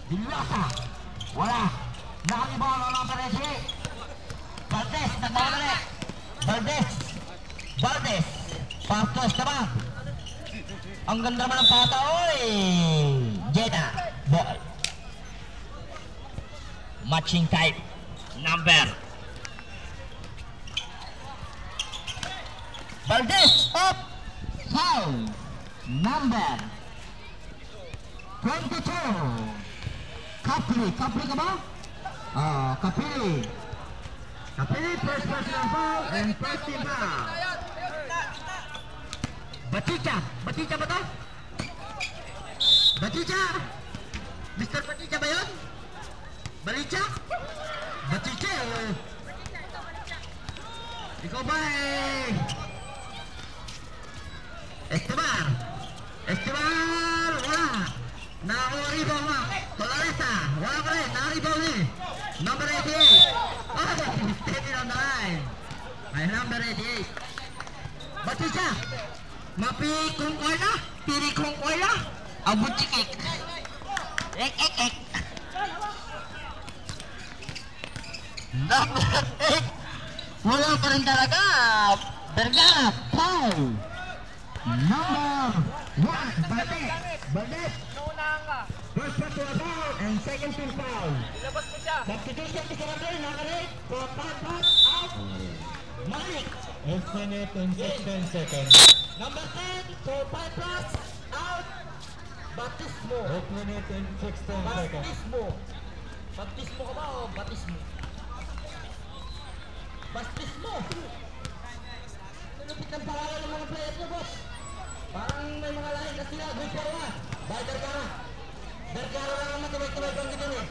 Dilasa. Wala. Nakalibaw ng Peresi. Valdez. Nagmamali. Valdez. Pastos naman. Ang ganda naman ng pata. Oy. Jeddah. Ball. Matching type. Number. Valdez. Up. Foul. Number 22. Kapli ka ba? Kapli, first personal foul and first team foul. Batija ba to? Batija? Mr. Batija ba yun? Batija? Ikaw ba Esteban, wala. Nakaribaw mo. Tolaresa, wala pa rin. Nakaribaw ni. Number 88. Oh, steady on the line. May number 88. Batisa. Mapi kong korna. Piri kong korna. Abot chikik. Ek. Number 8. Wala pa rin talaga. Vergara, foul. Number 1, Valdez. First personal foul and second team foul. Substitution to Sarabel, nakarate for 5 points out. Malik. 8 minutes and 16 seconds. Number 10 for 5 plus out. Batismo. 8 minutes and 16 seconds. Batismo ka ba o Batismo? Batismo. Lupit ng pangalan ng mga players niya, boss. Parang may mga lahi na sila. Good for one. By Vergara. Vergara lang ang matibay-tibay pang gito eh.